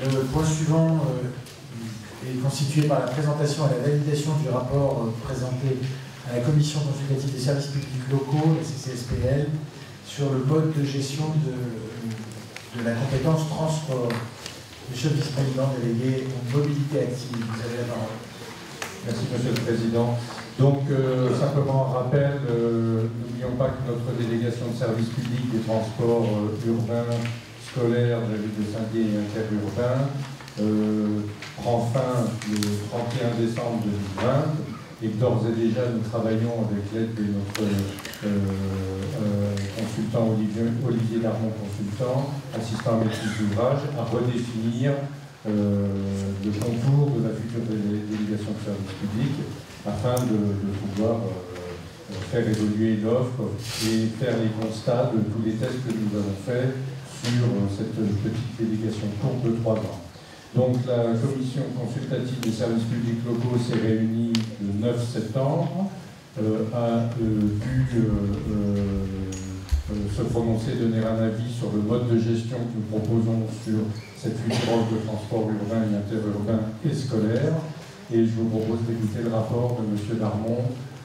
Le point suivant est constitué par la présentation et la validation du rapport présenté à la Commission consultative des services publics locaux, la CCSPL, sur le mode de gestion de la compétence transport. Monsieur le vice-président délégué mobilité active, vous avez la parole. Merci Monsieur le Président. Donc, simplement un rappel, n'oublions pas que notre délégation de services publics des transports urbains, scolaires de la ville de Saint-Dié et interurbains prend fin le 31 décembre 2020 et d'ores et déjà nous travaillons avec l'aide de notre consultant Olivier Darmon, consultant, assistant à maîtrise d'ouvrage, à redéfinir le contour de la future délégation de services publics afin de pouvoir faire évoluer l'offre et faire les constats de tous les tests que nous avons faits sur cette petite délégation courte de 3 ans. Donc la commission consultative des services publics locaux s'est réunie le 9 septembre, a pu se prononcer, donner un avis sur le mode de gestion que nous proposons sur cette future offre de transport urbain et interurbain et scolaire. Et je vous propose d'écouter le rapport de M. Darmon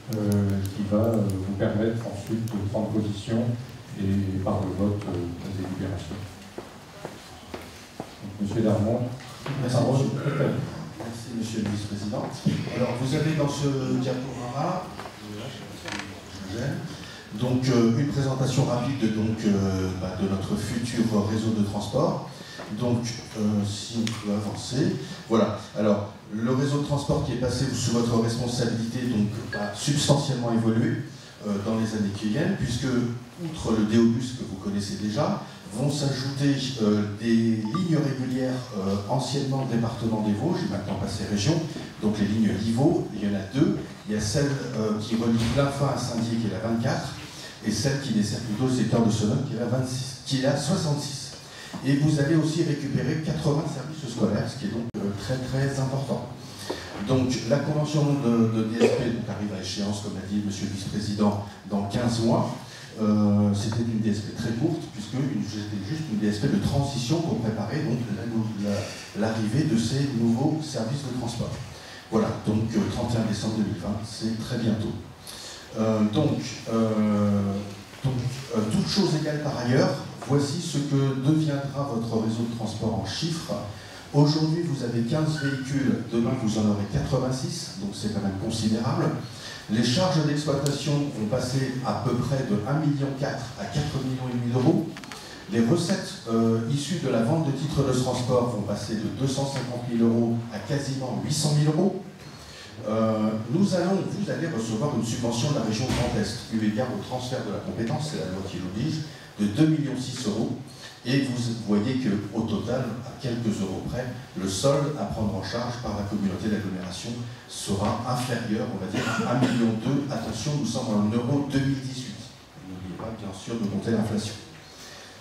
qui va vous permettre ensuite de prendre position et par le vote de la délibération. Donc, M. Darmon. Merci, Monsieur le Vice-président. Alors, vous avez dans ce diaporama donc, une présentation rapide de notre futur réseau de transport. Donc, si on peut avancer. Voilà. Alors, le réseau de transport qui est passé sous votre responsabilité donc, a substantiellement évolué dans les années qui viennent, puisque, outre le DOBUS que vous connaissez déjà, vont s'ajouter des lignes régulières anciennement département des Vosges, et maintenant passées région, donc les lignes Livo, il y en a 2. Il y a celle qui relie Plainfin à Saint-Dié, qui est la 24, et celle qui dessert plutôt le secteur de Senones, qui est la 26, qui est la 66. Et vous allez aussi récupérer 80 services scolaires, ce qui est donc très très important. Donc la convention de DSP donc, arrive à échéance, comme l'a dit Monsieur le Vice-président, dans 15 mois. C'était une DSP très courte, puisque c'était juste une DSP de transition pour préparer donc l'arrivée de ces nouveaux services de transport. Voilà, donc 31 décembre 2020, c'est très bientôt. Toutes choses égales par ailleurs, voici ce que deviendra votre réseau de transport en chiffres. Aujourd'hui, vous avez 15 véhicules, demain vous en aurez 86, donc c'est quand même considérable. Les charges d'exploitation vont passer à peu près de 1,4 million à 4,5 millions d'euros. Les recettes issues de la vente de titres de transport vont passer de 250 000 euros à quasiment 800 000 euros. Vous allez recevoir une subvention de la région Grand Est, eu égard au transfert de la compétence, c'est la loi qui l'oblige, de 2,6 millions d'euros. Et vous voyez qu'au total, à quelques euros près, le solde à prendre en charge par la communauté d'agglomération sera inférieur, on va dire, à 1,2 million. Attention, nous sommes en euro 2018. N'oubliez pas, bien sûr, de compter l'inflation.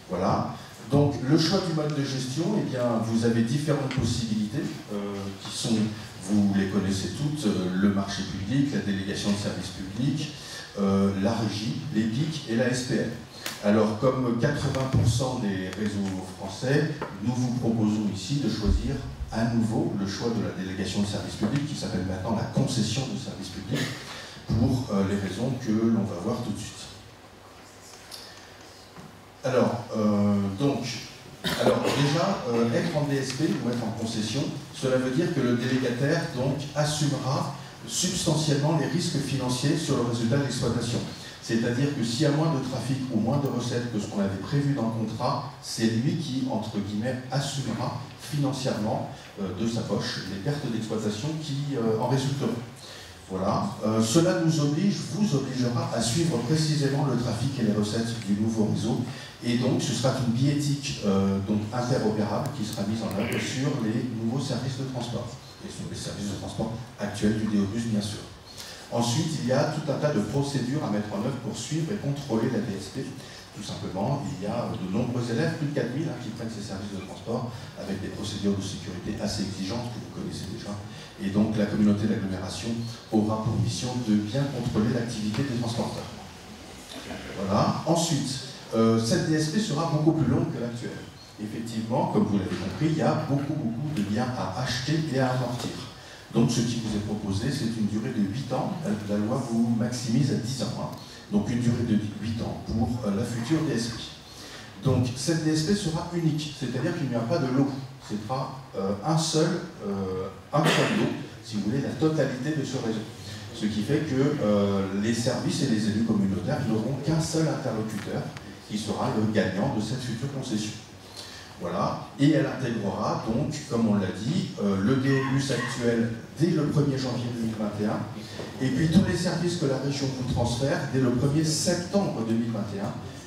Voilà. Donc, le choix du mode de gestion, eh bien, vous avez différentes possibilités qui sont, vous les connaissez toutes, le marché public, la délégation de services publics, la régie, les PIC et la SPL. Alors, comme 80% des réseaux français, nous vous proposons ici de choisir à nouveau le choix de la délégation de services publics, qui s'appelle maintenant la concession de services publics, pour les raisons que l'on va voir tout de suite. Alors, déjà, être en DSP ou être en concession, cela veut dire que le délégataire donc, assumera substantiellement les risques financiers sur le résultat de l'exploitation. C'est-à-dire que s'il y a moins de trafic ou moins de recettes que ce qu'on avait prévu dans le contrat, c'est lui qui, entre guillemets, assumera financièrement de sa poche les pertes d'exploitation qui en résulteront. Voilà. Cela vous obligera à suivre précisément le trafic et les recettes du nouveau réseau. Et donc, ce sera une billettique interopérable qui sera mise en œuvre sur les nouveaux services de transport. Et sur les services de transport actuels du DOBUS, bien sûr. Ensuite, il y a tout un tas de procédures à mettre en œuvre pour suivre et contrôler la DSP. Tout simplement, il y a de nombreux élèves, plus de 4000, qui prennent ces services de transport avec des procédures de sécurité assez exigeantes que vous connaissez déjà. Et donc, la communauté d'agglomération aura pour mission de bien contrôler l'activité des transporteurs. Voilà. Ensuite, cette DSP sera beaucoup plus longue que l'actuelle. effectivement, comme vous l'avez compris, il y a beaucoup de biens à acheter et à amortir. Donc ce qui vous est proposé, c'est une durée de 8 ans. La loi vous maximise à 10 ans. Hein. Donc une durée de 8 ans pour la future DSP. Donc cette DSP sera unique, c'est-à-dire qu'il n'y aura pas de lot. Ce sera un seul lot, si vous voulez, la totalité de ce réseau. Ce qui fait que les services et les élus communautaires n'auront qu'un seul interlocuteur qui sera le gagnant de cette future concession. Voilà, et elle intégrera donc, comme on l'a dit, le DOBUS actuel dès le 1er janvier 2021, et puis tous les services que la région vous transfère dès le 1er septembre 2021,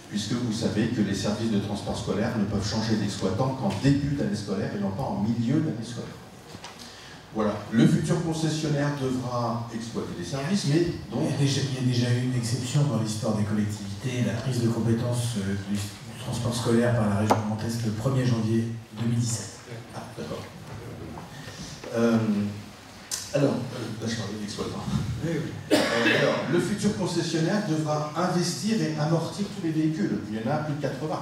puisque vous savez que les services de transport scolaire ne peuvent changer d'exploitant qu'en début d'année scolaire et non pas en milieu d'année scolaire. Voilà, le futur concessionnaire devra exploiter les services, mais donc... Il y a déjà eu une exception dans l'histoire des collectivités, la prise de compétence du transport scolaire par la région Grand Est le 1er janvier 2017. Ah, d'accord. Alors, là je parlais d'exploitant. Alors, le futur concessionnaire devra investir et amortir tous les véhicules. Il y en a plus de 80.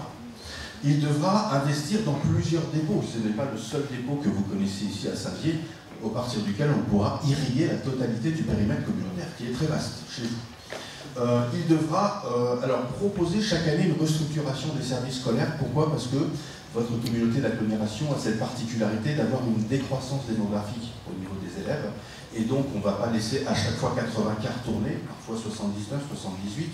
Il devra investir dans plusieurs dépôts. Ce n'est pas le seul dépôt que vous connaissez ici à Saint-Vier, au partir duquel on pourra irriguer la totalité du périmètre communautaire, qui est très vaste chez vous. Il devra alors proposer chaque année une restructuration des services scolaires. Pourquoi? Parce que votre communauté d'agglomération a cette particularité d'avoir une décroissance démographique au niveau des élèves. Et donc, on ne va pas laisser à chaque fois 80 quarts tourner, parfois 79, 78,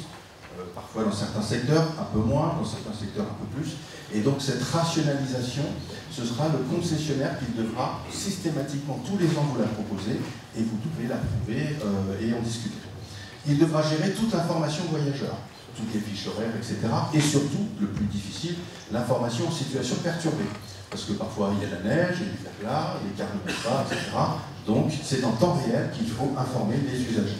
parfois dans certains secteurs, un peu moins, dans certains secteurs un peu plus. Et donc, cette rationalisation, ce sera le concessionnaire qui devra systématiquement, tous les ans, vous la proposer, et vous devez l'approuver et en discuter. Il devra gérer toute l'information voyageur, toutes les fiches horaires, etc. Et surtout, le plus difficile, l'information en situation perturbée. Parce que parfois, il y a la neige, il y a du verglas, les cars ne passent pas, etc. Donc, c'est en temps réel qu'il faut informer les usagers.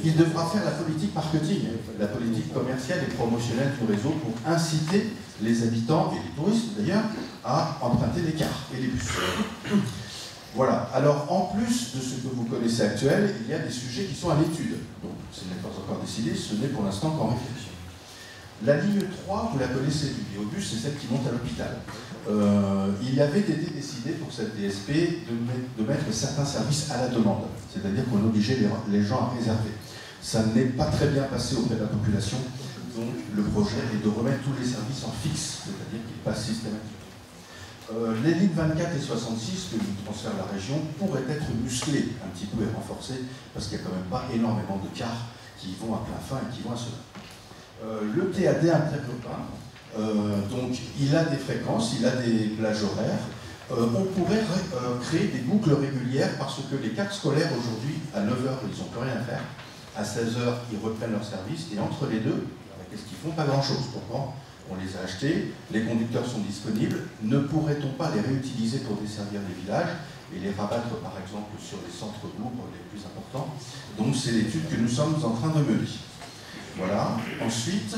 Il devra faire la politique marketing, la politique commerciale et promotionnelle du réseau pour inciter les habitants et les touristes, d'ailleurs, à emprunter les cars et les bus. Voilà. Alors, en plus de ce que vous connaissez actuel, il y a des sujets qui sont à l'étude. Donc, ce n'est pas encore décidé, ce n'est pour l'instant qu'en réflexion. La ligne 3, vous la connaissez du DOBUS, c'est celle qui monte à l'hôpital. Il avait été décidé pour cette DSP de mettre certains services à la demande, c'est-à-dire qu'on obligeait les gens à réserver. Ça n'est pas très bien passé auprès de la population, donc le projet est de remettre tous les services en fixe, c'est-à-dire qu'ils passent systématiquement. Les lignes 24 et 66 que nous transfère la région pourraient être musclées un petit peu et renforcées, parce qu'il n'y a quand même pas énormément de cars qui vont à plein fin et qui vont à cela. Le TAD interurbain, donc il a des fréquences, il a des plages horaires. On pourrait créer des boucles régulières parce que les cartes scolaires aujourd'hui, à 9h, ils n'ont plus rien à faire. À 16h, ils reprennent leur service et entre les deux, qu'est-ce qu'ils font? Pas grand-chose. Pourquoi? On les a achetés, les conducteurs sont disponibles. Ne pourrait-on pas les réutiliser pour desservir les villages et les rabattre par exemple sur les centres-bourgs les plus importants? Donc c'est l'étude que nous sommes en train de mener. Voilà. Ensuite,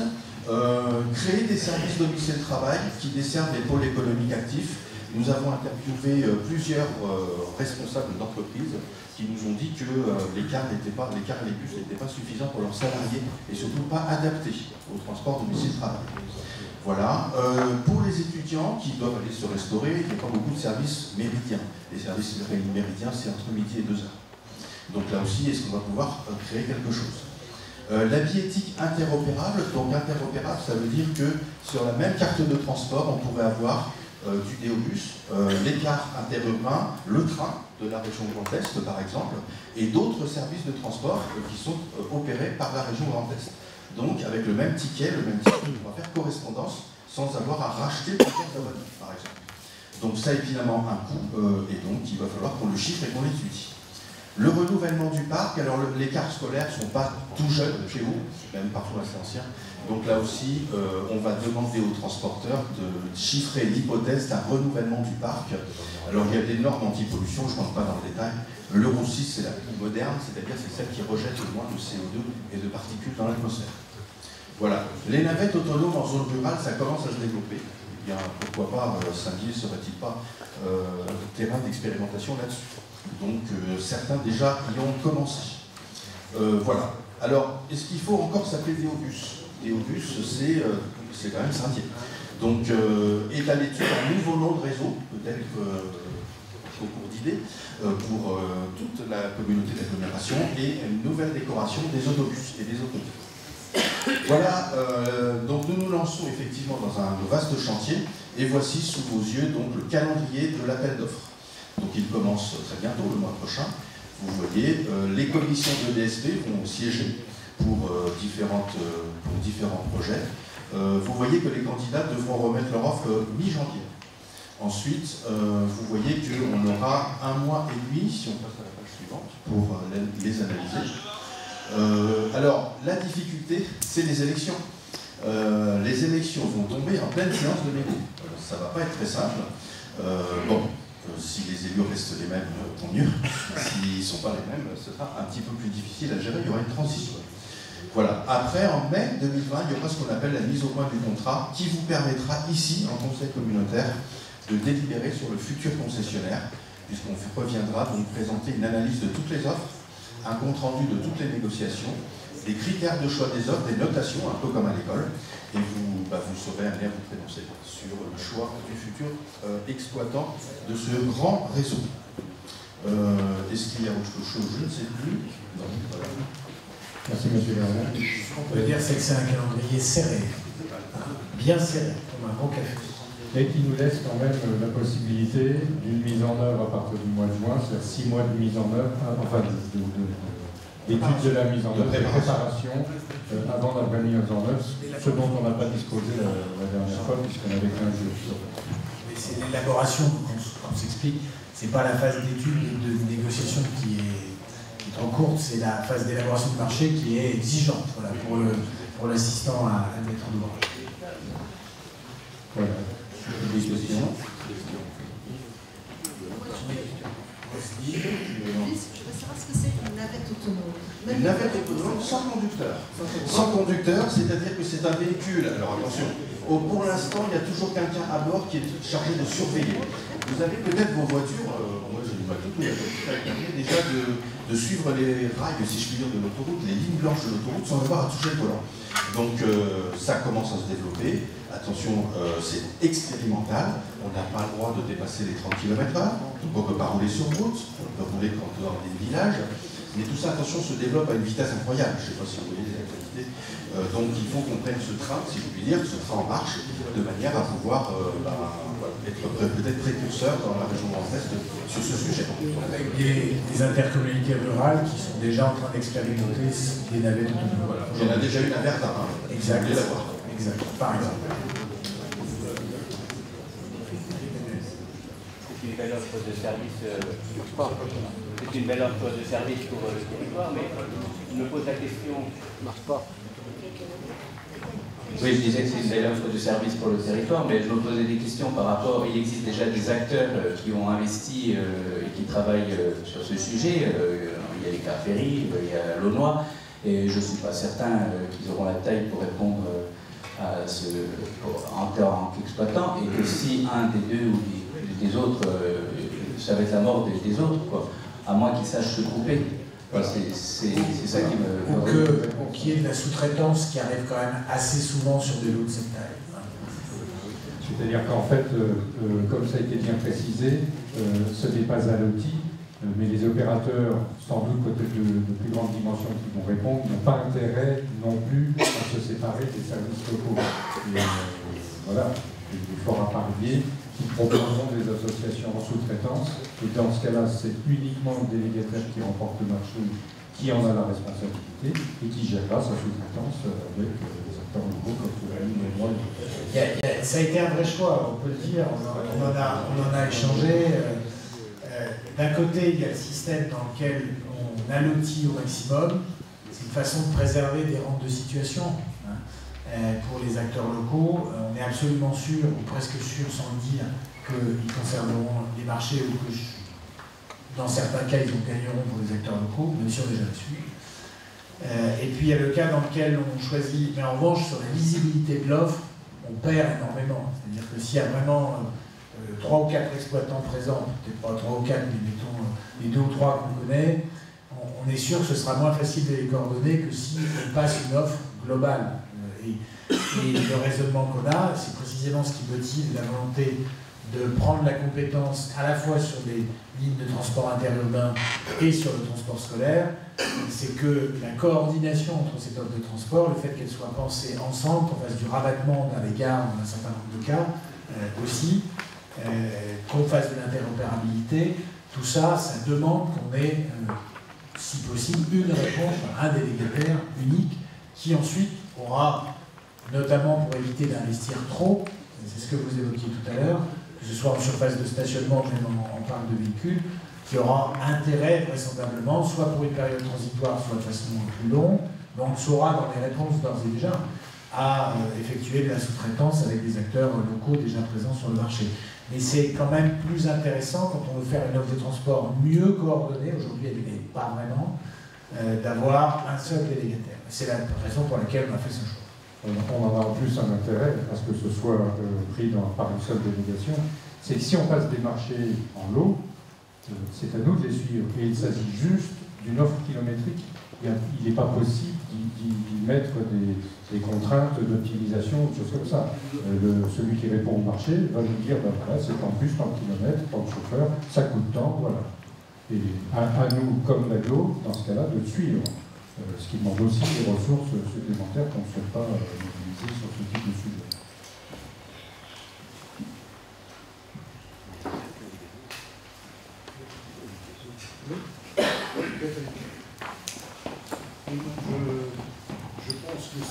créer des services domicile-travail qui desservent les pôles économiques actifs. Nous avons interviewé plusieurs responsables d'entreprises qui nous ont dit que les cars et les bus n'étaient pas suffisants pour leurs salariés et surtout pas adaptés au transport domicile-travail. Voilà. Pour les étudiants qui doivent aller se restaurer, il n'y a pas beaucoup de services méridiens. Les services méridiens, c'est entre midi et 2h. Donc là aussi, est-ce qu'on va pouvoir créer quelque chose? La billettique interopérable, donc interopérable, ça veut dire que sur la même carte de transport, on pourrait avoir du DOBUS, les cars interurbains, le train de la région Grand Est par exemple, et d'autres services de transport qui sont opérés par la région Grand Est. Donc avec le même ticket, on va faire correspondance sans avoir à racheter plusieurs abonnements par exemple. Donc ça a évidemment un coût, et donc il va falloir qu'on le chiffre et qu'on l'étudie. Le renouvellement du parc, alors les cars scolaires ne sont pas tout jeunes chez vous, même parfois assez anciens. Donc là aussi, on va demander aux transporteurs de chiffrer l'hypothèse d'un renouvellement du parc. Alors il y a des normes anti-pollution, je ne rentre pas dans le détail. L'Euro 6, c'est la plus moderne, c'est-à-dire c'est celle qui rejette le moins de CO2 et de particules dans l'atmosphère. Voilà. Les navettes autonomes en zone rurale, ça commence à se développer. Eh bien, pourquoi pas, Saint-Dié ne serait-il pas terrain d'expérimentation là-dessus? Donc certains déjà y ont commencé. Voilà. Alors, est-ce qu'il faut encore s'appeler DOBUS? DOBUS, c'est quand même Saint-Dié. Donc, est à l'étude un nouveau nom de réseau, peut-être au cours d'idées, pour toute la communauté d'agglomération, et une nouvelle décoration des autobus et des autobus. Voilà, donc nous nous lançons effectivement dans un vaste chantier, et voici sous vos yeux donc le calendrier de l'appel d'offres. Donc il commence très bientôt, le mois prochain. Vous voyez, les commissions de DSP vont siéger pour différents projets. Vous voyez que les candidats devront remettre leur offre mi-janvier. Ensuite, vous voyez qu'on aura 1 mois et demi, si on passe à la page suivante, pour les analyser. Alors, la difficulté, c'est les élections. Les élections vont tomber en pleine séance de l'été. Ça ne va pas être très simple. Si les élus restent les mêmes, tant mieux. S'ils ne sont pas les mêmes, ce sera un petit peu plus difficile à gérer. Il y aura une transition. Voilà. Après, en mai 2020, il y aura ce qu'on appelle la mise au point du contrat qui vous permettra ici, en conseil communautaire, de délibérer sur le futur concessionnaire, puisqu'on reviendra donc présenter une analyse de toutes les offres, un compte rendu de toutes les négociations, des critères de choix des offres, des notations, un peu comme à l'école, et vous saurez amener à vous prononcer sur le choix du futur exploitant de ce grand réseau. Est-ce qu'il y a autre chose? Je ne sais plus. Non, voilà. Merci, monsieur Bernard. Ce qu'on peut dire, c'est que c'est un calendrier serré, bien serré, comme un bon café. Et qui nous laisse quand même la possibilité d'une mise en œuvre à partir du mois de juin, c'est-à-dire 6 mois de mise en œuvre, enfin d'étude de la mise en œuvre, de préparation, avant la vraie mise en œuvre, ce dont on n'a pas disposé la dernière fois, puisqu'on avait 15 jours. Mais c'est l'élaboration, quand on s'explique, c'est pas la phase d'étude et de négociation qui est trop courte, c'est la phase d'élaboration de marché qui est exigeante, voilà, pour l'assistant à le maître d'ouvrage. Voilà. Des questions? Je veux savoir ce que c'est une navette autonome. Une navette autonome sans conducteur. Sans conducteur, c'est-à-dire que c'est un véhicule. Alors attention, pour l'instant, il y a toujours quelqu'un à bord qui est chargé de surveiller. Vous avez peut-être vos voitures, moi je n'ai pas tout, mais déjà de suivre les rails, si je puis dire, de l'autoroute, les lignes blanches de l'autoroute, sans avoir à toucher le volant. Donc ça commence à se développer. Attention, c'est expérimental, on n'a pas le droit de dépasser les 30 km/h, on ne peut pas rouler sur route, on peut rouler quand dans des villages, mais tout ça, attention, se développe à une vitesse incroyable, je ne sais pas si vous voyez les activités. Donc il faut qu'on prenne ce train, si je puis dire, ce train en marche, de manière à pouvoir être peut-être précurseur dans la région Grand Est sur ce sujet. Avec des intercommunalités rurales qui sont déjà en train d'expérimenter des navettes autonomes. Voilà. Il y en a déjà une à Verdun, hein. Exact. Vous voulez la voir. Exact. Par exemple. C'est une belle offre de service. C'est une belle offre de service pour le territoire, mais je me pose la question. Marche pas. Oui, je disais que c'est une belle offre de service pour le territoire, mais je me posais des questions par rapport. Il existe déjà des acteurs qui ont investi et qui travaillent sur ce sujet. Il y a les Carféry, il y a l'Aunois, et je ne suis pas certain qu'ils auront la taille pour répondre à ce, en tant qu'exploitant, et que si un des deux ou des autres, ça va être la mort des autres, quoi, à moins qu'ils sachent se couper. Voilà, c'est ça qui me... Ou qu'il y ait de la sous-traitance qui arrive quand même assez souvent sur des lots de cette taille. C'est-à-dire qu'en fait, comme ça a été bien précisé, ce n'est pas à l'outil, mais les opérateurs, sans doute peut-être de plus grande dimension qui vont répondre, n'ont pas intérêt non plus à se séparer des services locaux. Et, voilà, des forts à parier qui proposeront des associations en sous-traitance. Et dans ce cas-là, c'est uniquement le délégataire qui remporte le marché, qui en a la responsabilité et qui gérera sa sous-traitance avec les acteurs locaux comme vous l'avez dit, les droits. Ça a été un vrai choix, on peut le dire, on en a échangé. D'un côté, il y a le système dans lequel on allotit au maximum. C'est une façon de préserver des rentes de situation pour les acteurs locaux. On est absolument sûr, ou presque sûr sans le dire, qu'ils conserveront les marchés ou que, dans certains cas, ils en gagneront pour les acteurs locaux, même si on est déjà dessus. Et puis, il y a le cas dans lequel on choisit, mais en revanche, sur la lisibilité de l'offre, on perd énormément. C'est-à-dire que s'il y a vraiment 3 ou 4 exploitants présents, peut-être pas 3 ou 4, mais mettons les 2 ou 3 qu'on connaît, on est sûr que ce sera moins facile de les coordonner que si on passe une offre globale. Et le raisonnement qu'on a, c'est précisément ce qui motive la volonté de prendre la compétence à la fois sur les lignes de transport interurbain et sur le transport scolaire, c'est que la coordination entre ces offres de transport, le fait qu'elles soient pensées ensemble, qu'on fasse du rabattement dans les gares dans un certain nombre de cas aussi, qu'on fasse de l'interopérabilité, tout ça, ça demande qu'on ait, si possible, une réponse à un délégataire unique qui ensuite aura, notamment pour éviter d'investir trop, c'est ce que vous évoquiez tout à l'heure, que ce soit en surface de stationnement ou même en parc de véhicules, qui aura intérêt vraisemblablement, soit pour une période transitoire, soit de façon plus longue, donc on saura dans les réponses d'ores et déjà à effectuer de la sous-traitance avec des acteurs locaux déjà présents sur le marché. Mais c'est quand même plus intéressant quand on veut faire une offre de transport mieux coordonnée, aujourd'hui elle n'est pas vraiment, d'avoir un seul délégataire. C'est la raison pour laquelle on a fait ce choix. On en a en plus un intérêt à ce que ce soit pris par une seule délégation. C'est que si on passe des marchés en lot, c'est à nous de les suivre. Et il s'agit juste d'une offre kilométrique. Il n'est pas possible d'y mettre des contraintes d'optimisation ou des choses comme ça. Celui qui répond au marché va nous dire, ben voilà, c'est tant de bus, tant de kilomètres, tant de chauffeurs, ça coûte tant, voilà. Et à nous, comme l'aglo, dans ce cas-là, de suivre. Ce qui demande aussi des ressources supplémentaires qu'on ne souhaite pas utiliser sur ce type de sujet.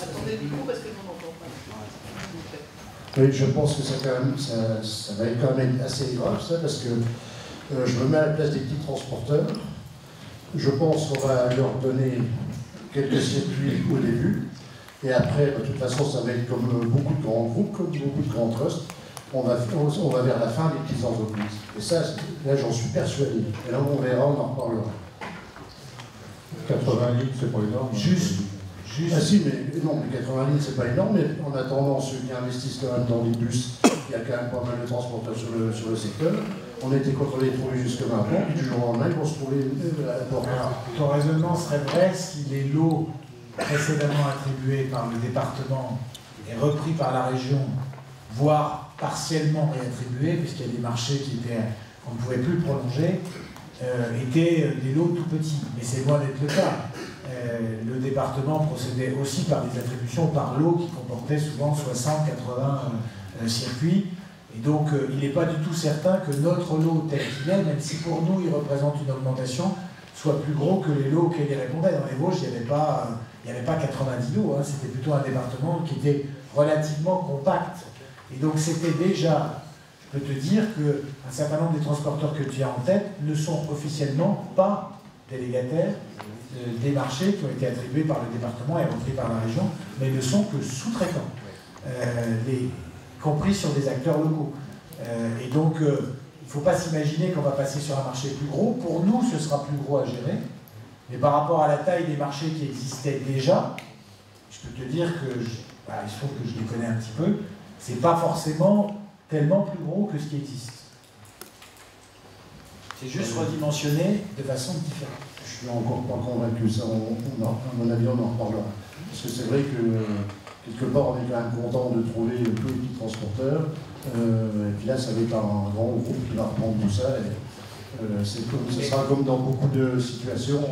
Attendez le micro parce que l'on n'entend pas. Oui, je pense que ça va être quand même assez grave, ça, parce que je me mets à la place des petits transporteurs. Je pense qu'on va leur donner quelques circuits au début, et après, de toute façon, ça va être comme beaucoup de grands groupes, comme beaucoup de grands trusts. On va vers la fin des petites entreprises. Et ça, là, j'en suis persuadé. Et là, on verra, on en reparlera. 80 lignes, c'est pas énorme. Juste. Ah si, mais non, mais 80 lignes, c'est pas énorme, mais en attendant, ceux qui investissent quand même dans les bus, il y a quand même pas mal de transporteurs sur le secteur. On a été contrôlés et trouvés jusque maintenant, puis du jour au lendemain, ils vont se trouver à la porte. Alors, ton raisonnement serait vrai si les lots précédemment attribués par le département et repris par la région, voire partiellement réattribués, puisqu'il y a des marchés qu'on ne pouvait plus prolonger, étaient des lots tout petits. Mais c'est loin d'être le cas. Le département procédait aussi par des attributions par lot qui comportaient souvent 60-80 circuits. Et donc, il n'est pas du tout certain que notre lot tel qu'il est, même si pour nous il représente une augmentation, soit plus gros que les lots auxquels il répondait. Dans les Vosges, il n'y avait pas 90 lots, hein, c'était plutôt un département qui était relativement compact. Et donc c'était déjà, je peux te dire qu'un certain nombre des transporteurs que tu as en tête ne sont officiellement pas délégataires des marchés qui ont été attribués par le département et repris par la région, mais ne sont que sous-traitants, compris sur des acteurs locaux. Et donc, il ne faut pas s'imaginer qu'on va passer sur un marché plus gros. Pour nous, ce sera plus gros à gérer, mais par rapport à la taille des marchés qui existaient déjà, je peux te dire que, il se trouve que je les connais un petit peu, c'est pas forcément tellement plus gros que ce qui existe. C'est juste redimensionné de façon différente. Je suis encore pas convaincu, ça, à mon avis, on en reparlera. Parce que c'est vrai que, quelque part, on est quand même content de trouver tous les petits transporteurs. Et puis là, ça va être un grand groupe qui va reprendre tout ça. Ce sera comme dans beaucoup de situations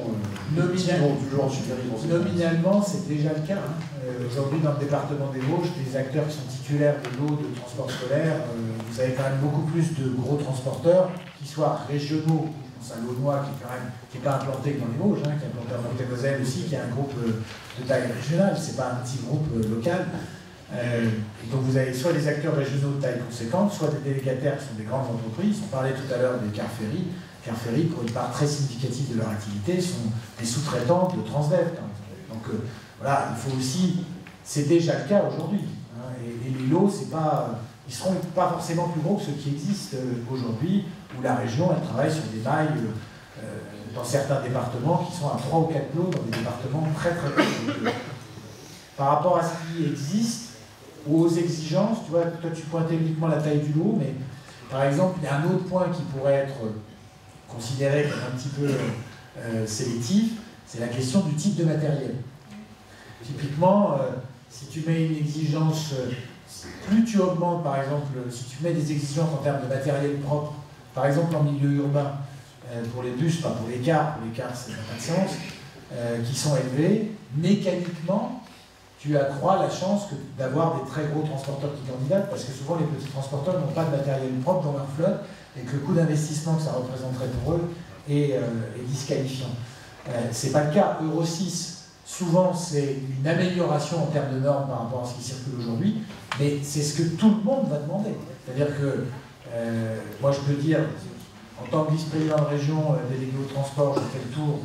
qui vont toujours supérieurs. Nominalement, c'est déjà le cas. Hein. Aujourd'hui, dans le département des Vosges, les acteurs qui sont titulaires de lots de transport scolaire, vous avez quand même beaucoup plus de gros transporteurs, qui soient régionaux. Je pense à Launois, qui n'est pas implanté que dans les Vosges, hein, qui est implanté à Montévozelle aussi, qui est un groupe de taille régionale, c'est pas un petit groupe local. Et donc vous avez soit des acteurs régionaux de taille conséquente, soit des délégataires qui sont des grandes entreprises. On parlait tout à l'heure des cars ferry. Car Ferry, pour une part très significative de leur activité, sont des sous-traitants de Transdev, par exemple. Donc voilà, il faut aussi, c'est déjà le cas aujourd'hui. Hein, et les lots, ils ne seront pas forcément plus gros que ceux qui existent aujourd'hui, où la région, elle travaille sur des mailles dans certains départements qui sont à 3 ou 4 lots, dans des départements très très petits. Par rapport à ce qui existe, ou aux exigences, tu vois, toi tu pointais uniquement la taille du lot, mais par exemple, il y a un autre point qui pourrait être considéré comme un petit peu sélectif, c'est la question du type de matériel. Typiquement, si tu mets une exigence, plus tu augmentes, par exemple, si tu mets des exigences en termes de matériel propre, par exemple en milieu urbain, pour les bus, pas pour les cars ça n'a pas de sens, qui sont élevés, mécaniquement, tu accrois la chance d'avoir des très gros transporteurs qui candidatent, parce que souvent les petits transporteurs n'ont pas de matériel propre dans leur flotte, et que le coût d'investissement que ça représenterait pour eux est disqualifiant. Ce n'est pas le cas. Euro 6, souvent c'est une amélioration en termes de normes par rapport à ce qui circule aujourd'hui, mais c'est ce que tout le monde va demander. C'est-à-dire que, moi je peux dire, en tant que vice-président de région délégué au transport, j'ai fait le tour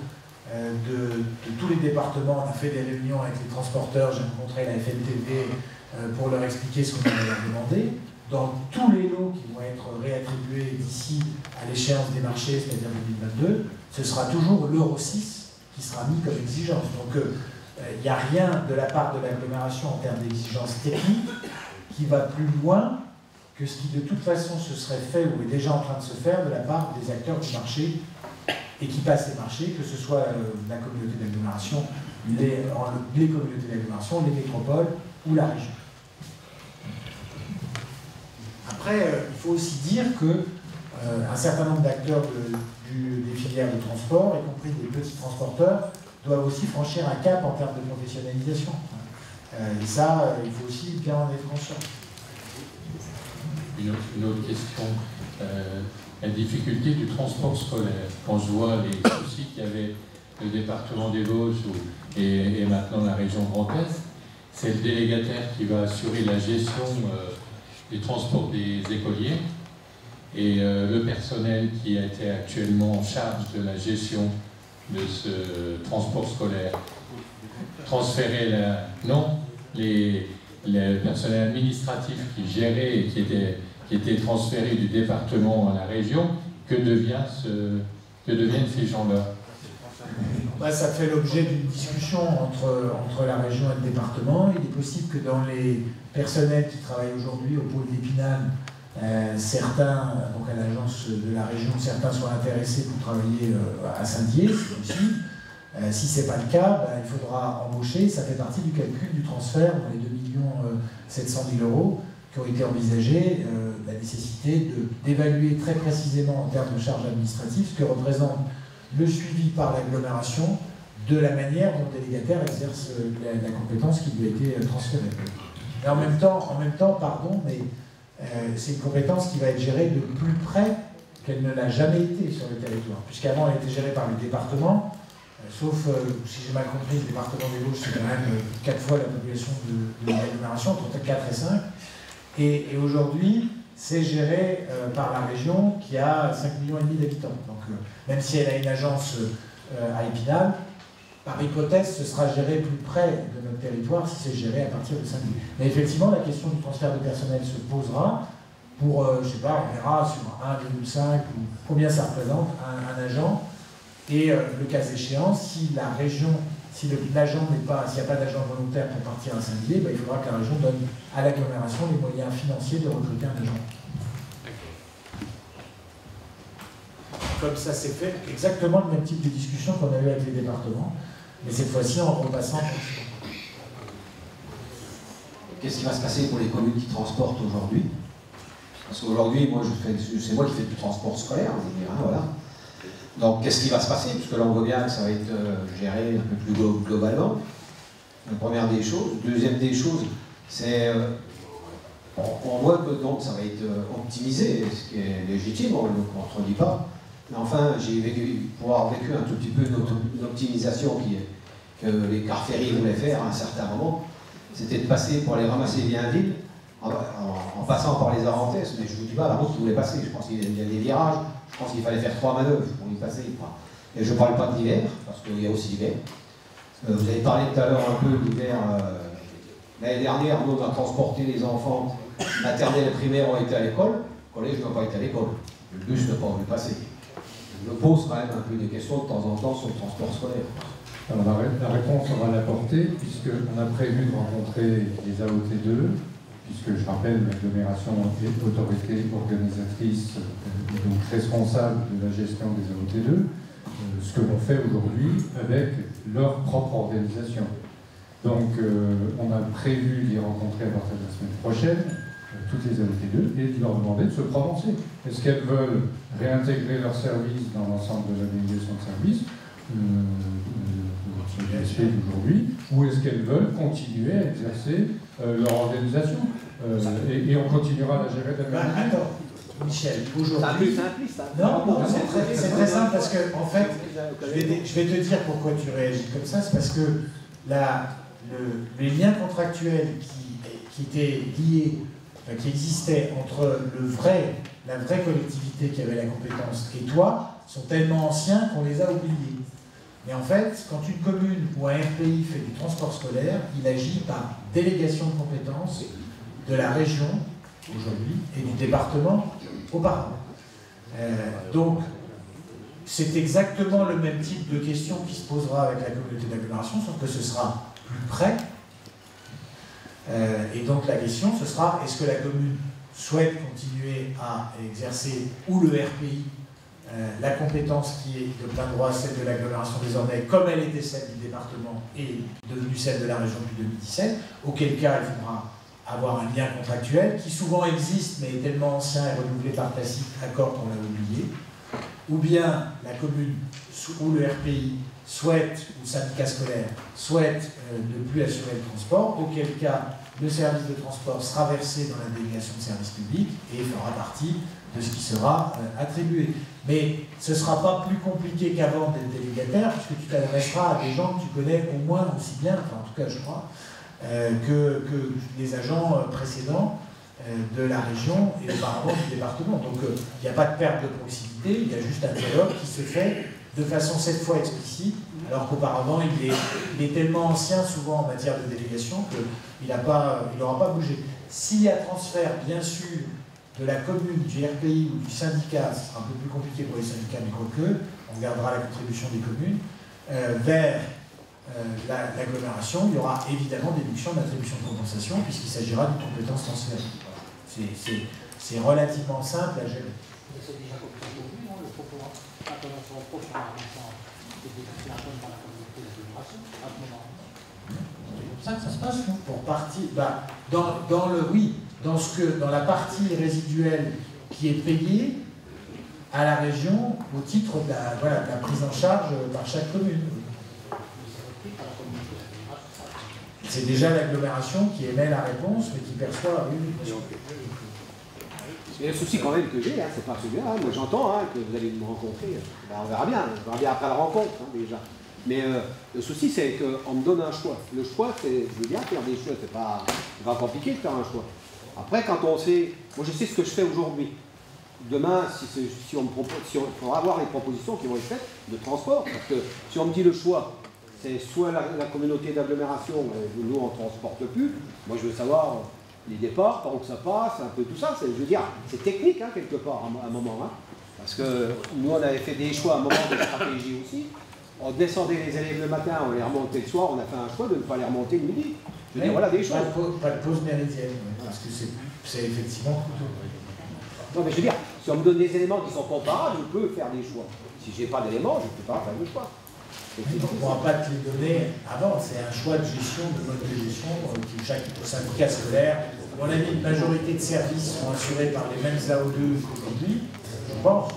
de tous les départements, on a fait des réunions avec les transporteurs, j'ai rencontré la FNTV pour leur expliquer ce qu'on allait leur demander. Dans tous les lots qui vont être réattribués d'ici à l'échéance des marchés, c'est-à-dire 2022, ce sera toujours l'Euro 6 qui sera mis comme exigence. Donc il n'y a rien de la part de l'agglomération en termes d'exigence technique qui va plus loin que ce qui de toute façon se serait fait ou est déjà en train de se faire de la part des acteurs du marché et qui passent les marchés, que ce soit la communauté d'agglomération, les communautés d'agglomération, les métropoles ou la région. Après, il faut aussi dire que un certain nombre d'acteurs des filières de transport, y compris des petits transporteurs, doivent aussi franchir un cap en termes de professionnalisation. Et ça, il faut aussi bien en être conscient. Une autre question. La difficulté du transport scolaire. Quand je vois les soucis qu'il y avait le département des Vosges et maintenant la région Grand Est, c'est le délégataire qui va assurer la gestion des transports des écoliers et le personnel qui a été actuellement en charge de la gestion de ce transport scolaire. Transférer le personnel administratif qui gérait et qui était transféré du département à la région, que deviennent ces gens-là? Ça fait l'objet d'une discussion entre la région et le département. Il est possible que dans les personnels qui travaillent aujourd'hui au pôle d'Épinal, certains, donc à l'agence de la région, certains soient intéressés pour travailler à Saint-Dié, c'est possible. Si ce n'est pas le cas, il faudra embaucher. Ça fait partie du calcul du transfert dans les 2 700 000 € qui ont été envisagés, la nécessité d'évaluer très précisément en termes de charges administratives ce que représente le suivi par l'agglomération de la manière dont le délégataire exerce la compétence qui lui a été transférée. Et en même temps, pardon, mais c'est une compétence qui va être gérée de plus près qu'elle ne l'a jamais été sur le territoire, puisqu'avant elle était gérée par le département, sauf, si j'ai mal compris, le département des Vosges, c'est quand même 4 fois la population de l'agglomération, entre 4 et 5, et aujourd'hui, c'est géré par la région qui a 5,5 millions d'habitants. Donc, même si elle a une agence à Épinal, par hypothèse, ce sera géré plus près de notre territoire si c'est géré à partir de Saint-Denis. Mais effectivement, la question du transfert de personnel se posera pour, je ne sais pas, on verra sur 1,5 ou combien ça représente un agent. Et le cas échéant, si la région, si l'agent n'est pas, s'il n'y a pas d'agent volontaire pour partir à Saint-Dié, il faudra que la région donne à l'agglomération les moyens financiers de recruter un agent. Comme ça s'est fait, exactement le même type de discussion qu'on a eu avec les départements, mais cette fois-ci en repassant. Qu'est-ce qui va se passer pour les communes qui transportent aujourd'hui? Parce qu'aujourd'hui, moi, c'est moi qui fais du transport scolaire, je veux dire, hein, voilà. Donc, qu'est-ce qui va se passer? Puisque là, on voit bien que ça va être géré un peu plus globalement. La première des choses. Deuxième des choses, c'est... on voit que donc, ça va être optimisé, ce qui est légitime, on ne le contredit pas. Mais enfin, j'ai vécu, pour avoir vécu un tout petit peu une optimisation que les cars ferry voulaient faire à un certain moment, c'était de passer pour aller ramasser Bienville en passant par les Arentès. Mais je ne vous dis pas la route qu'ils voulaient passer. Je pense qu'il y a des virages, je pense qu'il fallait faire 3 manœuvres pour y passer. Et je ne parle pas de l'hiver, parce qu'il y a aussi l'hiver. Vous avez parlé tout à l'heure un peu de l'hiver. L'année dernière, nous, on a transporté les enfants maternelle et primaire ont été à l'école, le collège n'a pas été à l'école. Le bus n'a pas voulu passer. Je me pose quand même un peu des questions de temps en temps sur le transport scolaire. Alors, la réponse, on va l'apporter, puisqu'on a prévu de rencontrer les AOT2, puisque je rappelle, l'agglomération est autorité organisatrice, donc responsable de la gestion des AOT2, ce que l'on fait aujourd'hui avec leur propre organisation. Donc, on a prévu d'y rencontrer à partir de la semaine prochaine toutes les AOT2 et de leur demander de se prononcer. Est-ce qu'elles veulent réintégrer leur service dans l'ensemble de la délégation de service d'aujourd'hui, ou est-ce qu'elles veulent continuer à exercer leur organisation et on continuera à la gérer de la même manière. Attends, Michel, aujourd'hui... Non, c'est très simple parce que, en fait, je vais te dire pourquoi tu réagis comme ça, c'est parce que les liens contractuels qui étaient liés, qui existaient entre la vraie collectivité qui avait la compétence et toi, sont tellement anciens qu'on les a oubliés. Mais en fait, quand une commune ou un RPI fait du transport scolaire, il agit par délégation de compétences de la région, aujourd'hui, et du département, auparavant. Donc, c'est exactement le même type de question qui se posera avec la communauté d'agglomération, sauf que ce sera plus près. Et donc, la question, ce sera, est-ce que la commune souhaite continuer à exercer, ou le RPI, la compétence qui est de plein droit celle de l'agglomération désormais, comme elle était celle du département et devenue celle de la région depuis 2017, auquel cas il faudra avoir un lien contractuel qui souvent existe mais est tellement ancien et renouvelé par tacite accord qu'on l'a oublié, ou bien la commune ou le RPI souhaite, ou le syndicat scolaire, souhaite ne plus assurer le transport, auquel cas le service de transport sera versé dans la délégation de service public et fera partie de ce qui sera attribué. Mais ce ne sera pas plus compliqué qu'avant d'être délégataire, puisque tu t'adresseras à des gens que tu connais au moins aussi bien, enfin en tout cas je crois, que les agents précédents de la région et auparavant du département. Donc il n'y a pas de perte de proximité, il y a juste un dialogue qui se fait de façon cette fois explicite, alors qu'auparavant il est tellement ancien souvent en matière de délégation qu'il n'aura pas bougé. S'il y a transfert, bien sûr, de la commune, du RPI ou du syndicat, ce sera un peu plus compliqué pour les syndicats, mais quoique, on gardera la contribution des communes, vers l'agglomération, il y aura évidemment déduction d'attribution de compensation, puisqu'il s'agira d'une compétence transférée. C'est relativement simple à gérer. C'est déjà comme ça aujourd'hui, non, le propos, quand on se reproche par la communauté d'agglomération, à ce moment-là. C'est comme ça que ça se passe, non? Pour partie, dans la partie résiduelle qui est payée à la région au titre de la prise en charge par chaque commune. C'est déjà l'agglomération qui émet la réponse, mais qui perçoit une. Et le souci quand même que j'ai, c'est pas celui-là, moi j'entends que vous allez me rencontrer, on verra bien après la rencontre déjà. Mais le souci c'est qu'on me donne un choix. Le choix, c'est, je veux bien faire des choix, c'est pas compliqué de faire un choix. Après quand on sait, moi je sais ce que je fais aujourd'hui. Demain, si on va avoir les propositions qui vont être faites de transport, parce que si on me dit le choix, c'est soit la communauté d'agglomération, nous on ne transporte plus, moi je veux savoir les départs, par où ça passe, un peu tout ça, je veux dire, c'est technique quelque part à un moment, parce que nous on avait fait des choix à un moment de stratégie aussi, on descendait les élèves le matin, on les remontait le soir, on a fait un choix de ne pas les remonter le midi. Je veux dire, voilà des choses. Pas de pause méridienne, parce que c'est effectivement... Non mais je veux dire, si on me donne des éléments qui sont comparables, je peux faire des choix. Si je n'ai pas d'éléments, je ne peux pas faire de choix. On ne pourra pas te les donner avant, c'est un choix de gestion, de mode de gestion, qui chaque syndicat scolaire. À mon avis, une majorité de services sont assurés par les mêmes AO2 qu'aujourd'hui, je pense.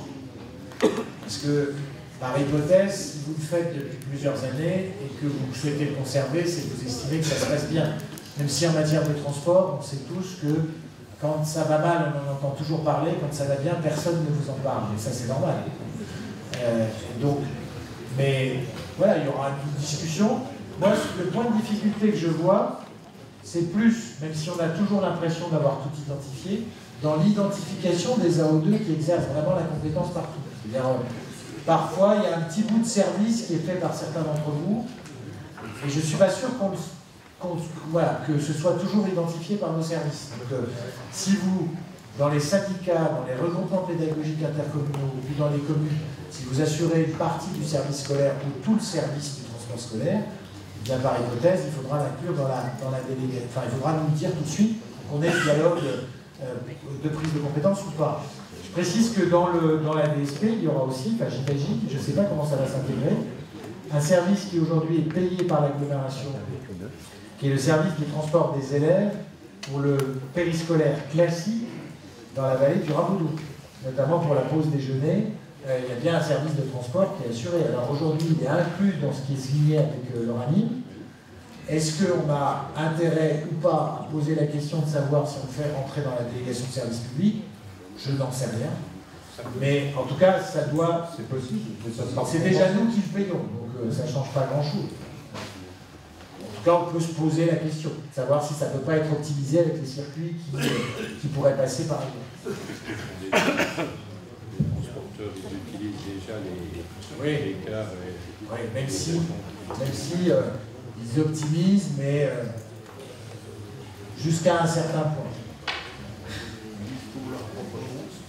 Parce que, par hypothèse, si vous le faites depuis plusieurs années et que vous souhaitez le conserver, c'est que vous estimez que ça se passe bien. Même si en matière de transport, on sait tous que quand ça va mal, on en entend toujours parler, quand ça va bien, personne ne vous en parle. Et ça, c'est normal. Mais voilà, il y aura une discussion. Moi, le point de difficulté que je vois, c'est plus, même si on a toujours l'impression d'avoir tout identifié, dans l'identification des AO2 qui exercent vraiment la compétence partout. C'est-à-dire, parfois, il y a un petit bout de service qui est fait par certains d'entre vous, et je ne suis pas sûr que ce soit toujours identifié par nos services. Donc, si vous, dans les syndicats, dans les regroupements pédagogiques intercommunaux, ou dans les communes, si vous assurez une partie du service scolaire ou tout le service du transport scolaire, bien par hypothèse, il faudra l'inclure dans la délégation. Enfin, il faudra nous dire tout de suite qu'on ait le dialogue de prise de compétences ou pas. Je précise que dans la DSP, il y aura aussi, enfin j'imagine, je ne sais pas comment ça va s'intégrer, un service qui aujourd'hui est payé par l'agglomération, qui est le service qui transporte des élèves pour le périscolaire classique dans la vallée du Raboudou, notamment pour la pause déjeuner. Il y a bien un service de transport qui est assuré. Alors aujourd'hui, il est inclus dans ce qui est signé avec l'Orani. Est-ce qu'on a intérêt ou pas à poser la question de savoir si on le fait rentrer dans la délégation de service public? Je n'en sais rien. Mais en tout cas, ça doit... C'est possible. C'est déjà nous qui le payons, donc ça ne change pas grand-chose. En tout cas, on peut se poser la question, de savoir si ça ne peut pas être optimisé avec les circuits qui pourraient passer par ailleurs. Les transporteurs, ils utilisent déjà les cars. Oui, même si ils optimisent, mais jusqu'à un certain point.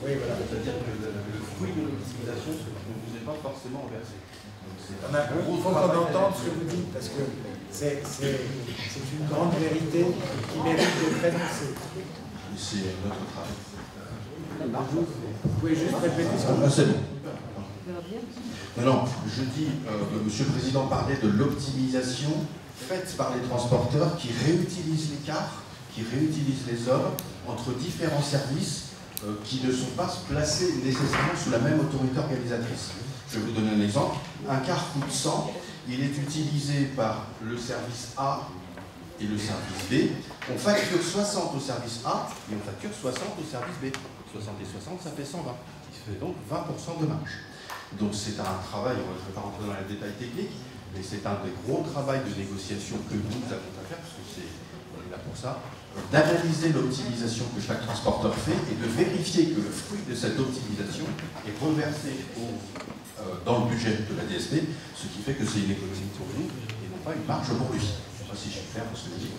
Oui, voilà. C'est-à-dire que le fruit de l'optimisation ne vous est pas forcément versé. Il faut qu'on entende ce que vous dites, parce que c'est une grande vérité qui mérite d'être énoncée. C'est notre travail. Vous pouvez juste répéter ce que vous dites. C'est bon. Non, je dis, Monsieur le Président parlait de l'optimisation faite par les transporteurs qui réutilisent les cars, qui réutilisent les hommes entre différents services qui ne sont pas placés nécessairement sous la même autorité organisatrice. Je vais vous donner un exemple. Un car coûte 100, il est utilisé par le service A et le service B. On facture 60 au service A et on facture 60 au service B. 60 et 60, ça fait 120. Il fait donc 20% de marge. Donc c'est un travail, je ne vais pas rentrer dans les détails techniques, mais c'est un des gros travaux de négociation que nous avons à faire, parce que on est là pour ça, d'analyser l'optimisation que chaque transporteur fait et de vérifier que le fruit de cette optimisation est reversé dans le budget de la DSP, ce qui fait que c'est une économie pour nous et non pas une marge pour lui. Je ne sais pas si je suis clair parce que je dis.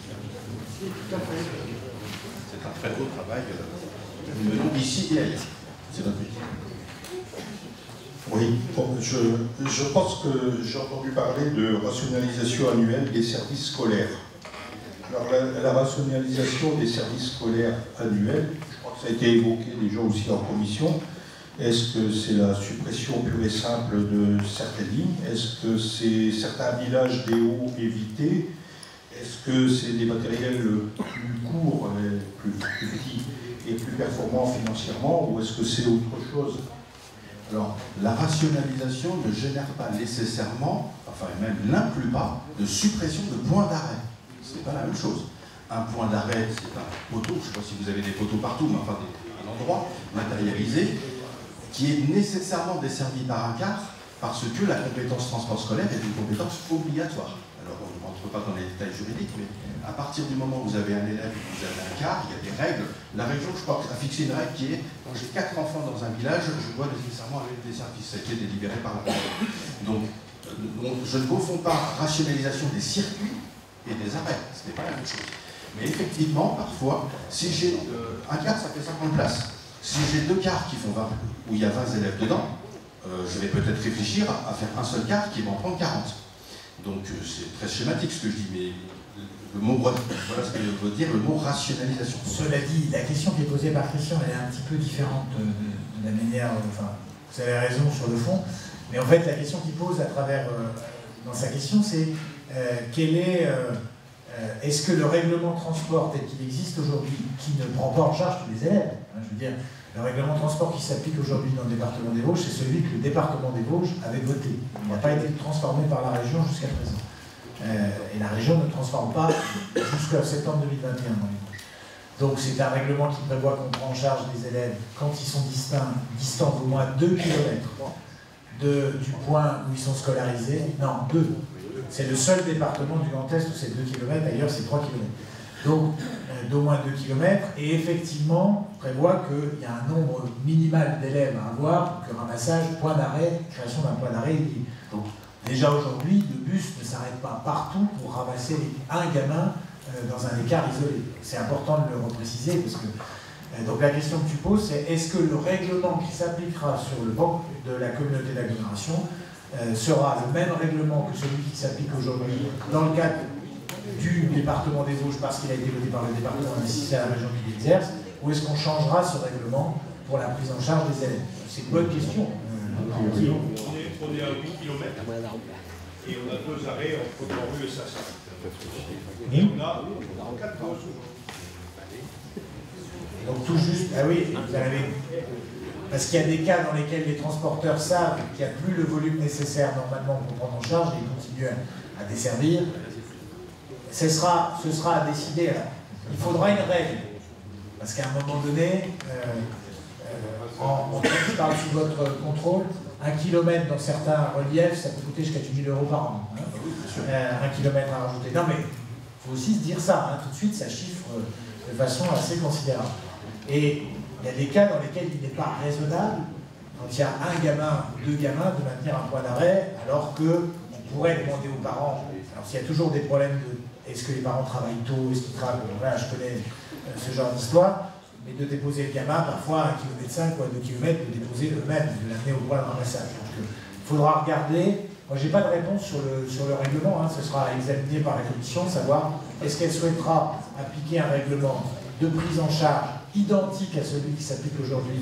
C'est un très beau travail que nous menons ici et ailleurs. C'est notre métier. Oui, je pense que j'ai entendu parler de rationalisation annuelle des services scolaires. Alors la rationalisation des services scolaires annuels, je crois que ça a été évoqué déjà aussi en commission. Est-ce que c'est la suppression pure et simple de certaines lignes? Est-ce que c'est certains villages des hauts évités? Est-ce que c'est des matériels plus courts, plus petits et plus performants financièrement? Ou est-ce que c'est autre chose? Alors, la rationalisation ne génère pas nécessairement, enfin même n'inclut pas, de suppression de points d'arrêt. Ce n'est pas la même chose. Un point d'arrêt, c'est un poteau, je ne sais pas si vous avez des poteaux partout, mais enfin un endroit matérialisé qui est nécessairement desservi par un car parce que la compétence transport scolaire est une compétence obligatoire. Alors, on ne rentre pas dans les détails juridiques, mais à partir du moment où vous avez un élève et que vous avez un car, il y a des règles. La région, je crois, a fixé une règle qui est quand j'ai 4 enfants dans un village, je dois nécessairement aller des services. Ça a été délibéré par la région. Donc, je ne confonds pas rationalisation des circuits et des arrêts. Ce n'est pas la même chose. Mais effectivement, parfois, si j'ai un car, ça fait 50 places. Si j'ai 2 cars qui font 20, où il y a 20 élèves dedans, je vais peut-être réfléchir à faire un seul car qui va en prendre 40. Donc c'est très schématique ce que je dis, mais le mot, voilà ce que veut dire le mot rationalisation. Cela dit, la question qui est posée par Christian, elle est un petit peu différente de la manière, enfin, vous avez raison sur le fond, mais en fait la question qu'il pose à travers, dans sa question, c'est est-ce que le règlement transport tel qu'il existe aujourd'hui, qui ne prend pas en charge tous les élèves, hein, je veux dire, le règlement transport qui s'applique aujourd'hui dans le département des Vosges, c'est celui que le département des Vosges avait voté. Il n'a pas été transformé par la région jusqu'à présent. Et la région ne transforme pas jusqu'à septembre 2021 dans les Vosges. Donc c'est un règlement qui prévoit qu'on prend en charge les élèves quand ils sont distants d'au moins 2 km du point où ils sont scolarisés. Non, 2. C'est le seul département du Grand Est où c'est 2 km, d'ailleurs c'est 3 km. Donc d'au moins 2 km, et effectivement prévoit qu'il y a un nombre minimal d'élèves à avoir, que ramassage, point d'arrêt, création d'un point d'arrêt. Donc déjà aujourd'hui, le bus ne s'arrête pas partout pour ramasser un gamin dans un écart isolé. C'est important de le repréciser, parce que donc la question que tu poses, c'est est-ce que le règlement qui s'appliquera sur le banc de la communauté d'agglomération sera le même règlement que celui qui s'applique aujourd'hui dans le cadre du département des Vosges parce qu'il a été voté par le département, mais si c'est la région qui l'exerce, ou est-ce qu'on changera ce règlement pour la prise en charge des élèves? C'est une bonne question. On est à 8 km. et on a 2 arrêts entre Grandrue et Sassat. Et on a 4 pauses. Donc tout juste, ah oui, vous avez... Parce qu'il y a des cas dans lesquels les transporteurs savent qu'il n'y a plus le volume nécessaire normalement pour prendre en charge et ils continuent à desservir. Ce sera à décider. Alors, il faudra une règle. Parce qu'à un moment donné, je parle sous votre contrôle, 1 kilomètre dans certains reliefs, ça peut coûter jusqu'à 8 000 € par an. Hein. 1 kilomètre à rajouter. Non mais, il faut aussi se dire ça, hein. Tout de suite, ça chiffre de façon assez considérable. Et il y a des cas dans lesquels il n'est pas raisonnable, quand il y a un gamin ou 2 gamins, de maintenir un point d'arrêt, alors qu'on pourrait demander aux parents, alors s'il y a toujours des problèmes de est-ce que les parents travaillent tôt, est-ce qu'ils travaillent, voilà, je connais ce genre d'histoire, mais de déposer le gamin, parfois à 1,5 km ou à 2 km, de déposer eux-mêmes, de l'amener au point de ramassage. Donc il faudra regarder. Moi, je n'ai pas de réponse sur le règlement, hein. Ce sera examiné par la commission, savoir est-ce qu'elle souhaitera appliquer un règlement de prise en charge identique à celui qui s'applique aujourd'hui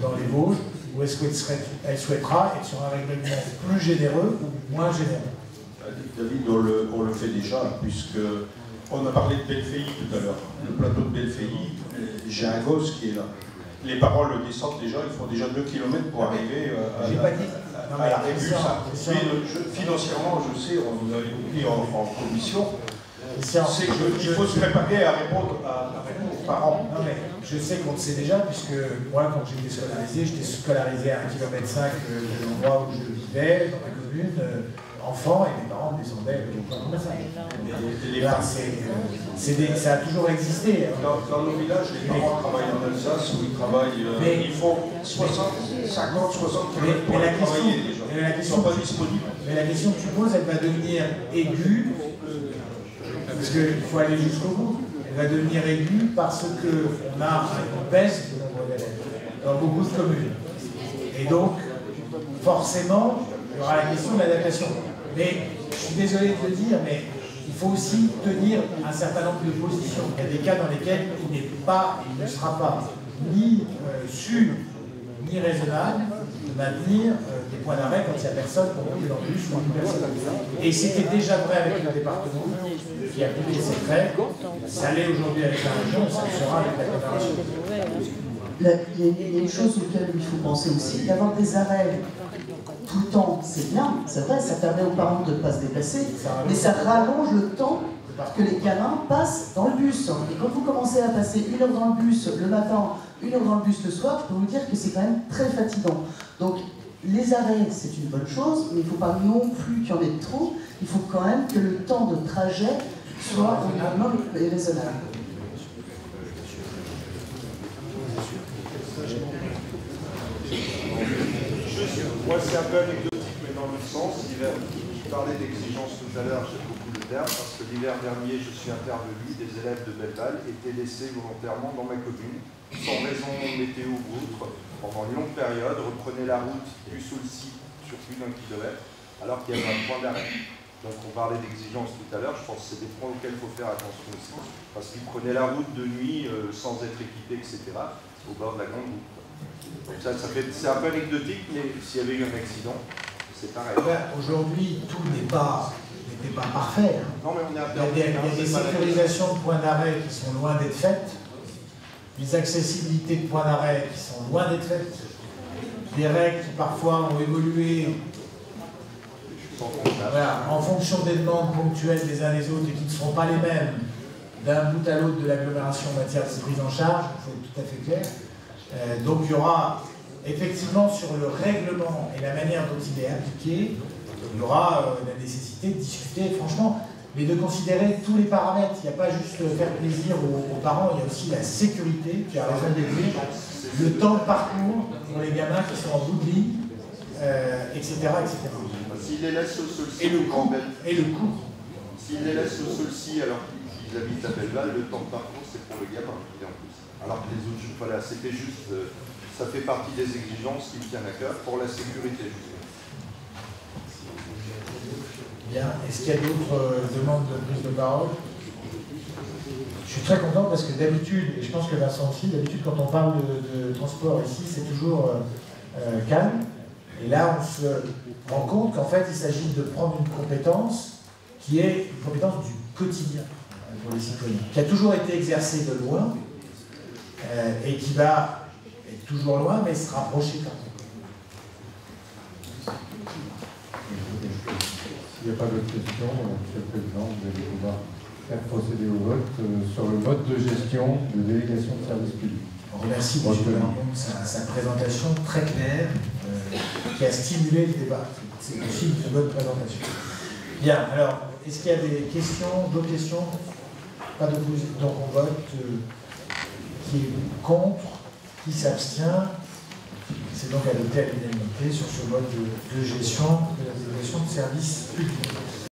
dans les Vosges, ou est-ce qu'elle souhaitera être sur un règlement plus généreux ou moins généreux? David, on le fait déjà, puisque on a parlé de Bellefeuille tout à l'heure. Le plateau de Bellefeuille, j'ai un gosse qui est là. Les parents le descendent déjà, ils font déjà 2 km pour arriver à la Rébus. Financièrement, je sais, on nous avait dit en commission, c'est qu'il faut se préparer à répondre aux parents. Non, mais je sais qu'on le sait déjà, puisque moi, quand j'étais scolarisé à 1,5 km de l'endroit où je vivais, dans ma commune, enfant, et mes parents descendaient au point de ramassage. Ça a toujours existé. Dans nos villages, les parents travaillent en Alsace, où ils travaillent, ils font 60, 50, 60 km pour travailler déjà. Ils ne sont pas disponibles. Mais la question que tu poses, elle va devenir aiguë, parce qu'il faut aller jusqu'au bout. Elle va devenir aiguë parce qu'on a une baisse du nombre d'élèves dans beaucoup de communes. Et donc, forcément, il y aura la question de l'adaptation. Mais je suis désolé de le dire, mais il faut aussi tenir un certain nombre de positions. Il y a des cas dans lesquels il n'est pas, il ne sera pas ni sûr, ni raisonnable de maintenir des points d'arrêt quand il n'y a personne pour monter dans le bus ou une personne. Et c'était déjà vrai avec le département qui a appliqué cette règle, ça l'est aujourd'hui avec la région, ça le sera avec l'agglomération. Il y a une chose auquel il faut penser aussi, d'avoir des arrêts tout le temps, c'est bien, c'est vrai, ça permet aux parents de ne pas se déplacer, mais ça rallonge le temps que les gamins passent dans le bus. Et quand vous commencez à passer 1 heure dans le bus le matin, 1 heure dans le bus le soir, je peux vous dire que c'est quand même très fatigant. Donc les arrêts, c'est une bonne chose, mais il ne faut pas non plus qu'il y en ait trop, il faut quand même que le temps de trajet soit au minimum raisonnable. Moi, c'est un peu anecdotique, mais dans l'autre sens. Je parlais d'exigence tout à l'heure, j'aime beaucoup le terme, parce que l'hiver dernier, je suis intervenu, des élèves de Belleval étaient laissés volontairement dans ma commune, sans raison météo ou autre, pendant une longue période, reprenaient la route du sous le site sur plus d'1 kilomètre, alors qu'il y avait un point d'arrêt. Donc on parlait d'exigence tout à l'heure, je pense que c'est des points auxquels il faut faire attention aussi, parce qu'ils prenaient la route de nuit sans être équipés, etc., au bord de la grande route. Donc c'est un peu anecdotique, mais s'il y avait eu un accident, c'est pareil. Aujourd'hui, tout n'était pas parfait. Hein. Non, mais on est il y a des sécurisations de points d'arrêt qui sont loin d'être faites, des accessibilités de points d'arrêt qui sont loin d'être faites, des règles qui parfois ont évolué en fonction des demandes ponctuelles des uns des autres et qui ne seront pas les mêmes d'un bout à l'autre de l'agglomération en matière de prise en charge, il faut être tout à fait clair. Donc il y aura effectivement sur le règlement et la manière dont il est appliqué, il y aura la nécessité de discuter franchement, mais de considérer tous les paramètres. Il n'y a pas juste faire plaisir aux parents, il y a aussi la sécurité, tu as raison de dire, le temps de parcours pour les gamins qui sont en bout de ligne, etc. etc. S'ils les laissent au sol-ci, et le coût. S'ils les laissent au sol-ci alors qu'ils habitent à Belleval, le temps de parcours c'est pour le gamin qui est en plus. Alors que les autres, voilà, c'était juste, ça fait partie des exigences qui me tiennent à cœur pour la sécurité. Bien, est-ce qu'il y a d'autres demandes de prise de parole? Je suis très content parce que d'habitude, et je pense que Vincent aussi, d'habitude quand on parle de transport ici, c'est toujours calme. Et là, on se rend compte qu'en fait, il s'agit de prendre une compétence qui est une compétence du quotidien pour les citoyens, qui a toujours été exercée de loin et qui va être toujours loin, mais se rapprocher quand même. S'il n'y a pas d'autres questions, Monsieur le Président, vous allez pouvoir faire procéder au vote sur le mode de gestion de délégation de services publics. On remercie M. Darmon de sa présentation très claire qui a stimulé le débat. C'est aussi une bonne présentation. Bien, alors, est-ce qu'il y a des questions, d'autres questions? Pas d'opposition, donc on vote qui est contre, qui s'abstient. C'est donc adopté à l'unanimité sur ce mode de gestion de la délégation de services publics.